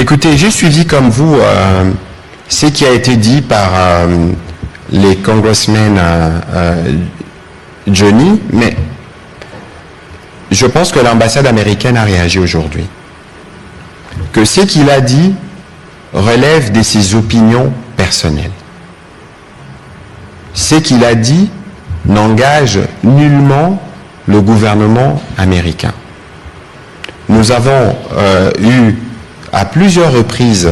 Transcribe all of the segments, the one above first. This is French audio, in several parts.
Écoutez, j'ai suivi comme vous ce qui a été dit par les congressmen Johnny, mais je pense que l'ambassade américaine a réagi aujourd'hui. Que ce qu'il a dit relève de ses opinions personnelles. Ce qu'il a dit n'engage nullement le gouvernement américain. Nous avons eu à plusieurs reprises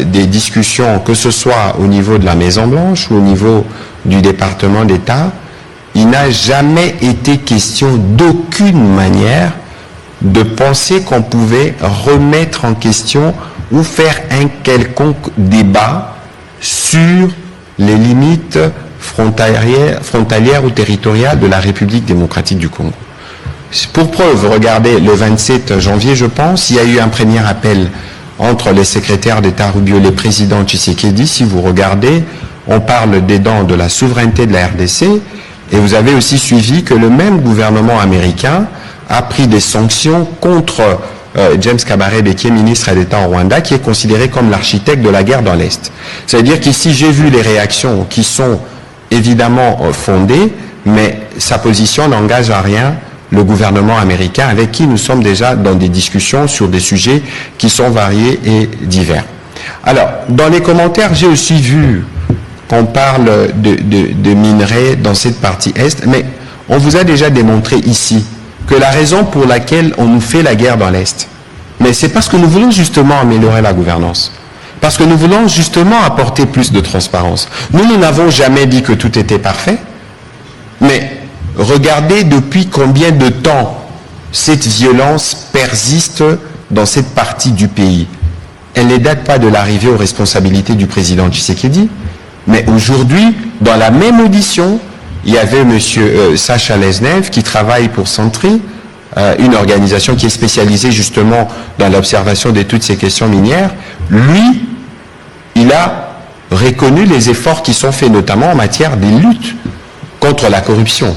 des discussions, que ce soit au niveau de la Maison-Blanche ou au niveau du département d'État. Il n'a jamais été question d'aucune manière de penser qu'on pouvait remettre en question ou faire un quelconque débat sur les limites frontalières ou territoriales de la République démocratique du Congo. Pour preuve, regardez, le 27 janvier, je pense, il y a eu un premier appel entre les secrétaires d'État Rubio et le président Tshisekedi. Si vous regardez, on parle dedans de la souveraineté de la RDC, et vous avez aussi suivi que le même gouvernement américain a pris des sanctions contre James Kabarebe, qui est ministre d'État en Rwanda, qui est considéré comme l'architecte de la guerre dans l'Est. C'est-à-dire qu'ici, j'ai vu les réactions qui sont évidemment fondées, mais sa position n'engage à rien le gouvernement américain, avec qui nous sommes déjà dans des discussions sur des sujets qui sont variés et divers. Alors, dans les commentaires, j'ai aussi vu qu'on parle de minerais dans cette partie Est, mais on vous a déjà démontré ici que la raison pour laquelle on nous fait la guerre dans l'Est, mais c'est parce que nous voulons justement améliorer la gouvernance, parce que nous voulons justement apporter plus de transparence. Nous n'avons jamais dit que tout était parfait, mais regardez depuis combien de temps cette violence persiste dans cette partie du pays. Elle ne date pas de l'arrivée aux responsabilités du président Tshisekedi, mais aujourd'hui, dans la même audition, il y avait M. Sacha Lesnev qui travaille pour Sentry, une organisation qui est spécialisée justement dans l'observation de toutes ces questions minières. Lui, il a reconnu les efforts qui sont faits notamment en matière de lutte contre la corruption.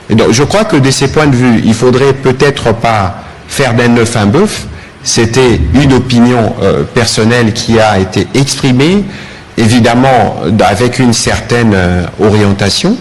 Et donc, je crois que de ces points de vue, il faudrait peut-être pas faire d'un œuf un bœuf. C'était une opinion personnelle qui a été exprimée, évidemment avec une certaine orientation,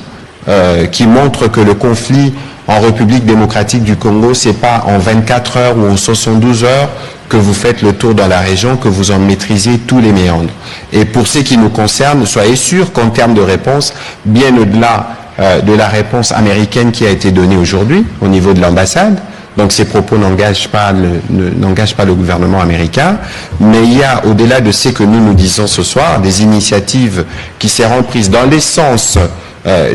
qui montre que le conflit en République démocratique du Congo, c'est pas en 24 heures ou en 72 heures que vous faites le tour dans la région, que vous en maîtrisez tous les méandres. Et pour ce qui nous concerne, soyez sûrs qu'en termes de réponse, bien au-delà de la réponse américaine qui a été donnée aujourd'hui au niveau de l'ambassade, donc ces propos n'engagent pas le gouvernement américain, mais il y a, au-delà de ce que nous disons ce soir, des initiatives qui seront prises dans l'essence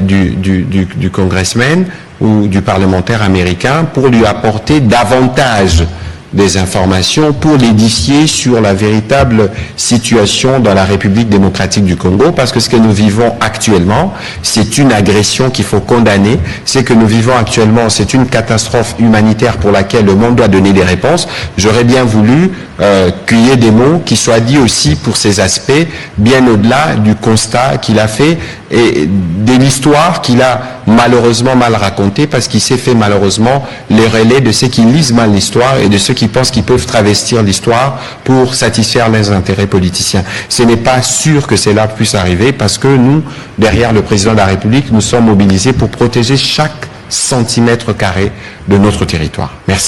du congressman ou du parlementaire américain pour lui apporter davantage des informations, pour l'édifier sur la véritable situation dans la République démocratique du Congo, parce que ce que nous vivons actuellement, c'est une agression qu'il faut condamner. Ce que nous vivons actuellement, c'est une catastrophe humanitaire pour laquelle le monde doit donner des réponses. J'aurais bien voulu qu'il y ait des mots qui soient dits aussi pour ces aspects, bien au-delà du constat qu'il a fait et de l'histoire qu'il a malheureusement mal racontée, parce qu'il s'est fait malheureusement les relais de ceux qui lisent mal l'histoire et de ceux qui pensent qu'ils peuvent travestir l'histoire pour satisfaire leurs intérêts politiciens. Ce n'est pas sûr que cela puisse arriver, parce que nous, derrière le président de la République, nous sommes mobilisés pour protéger chaque centimètre carré de notre territoire. Merci.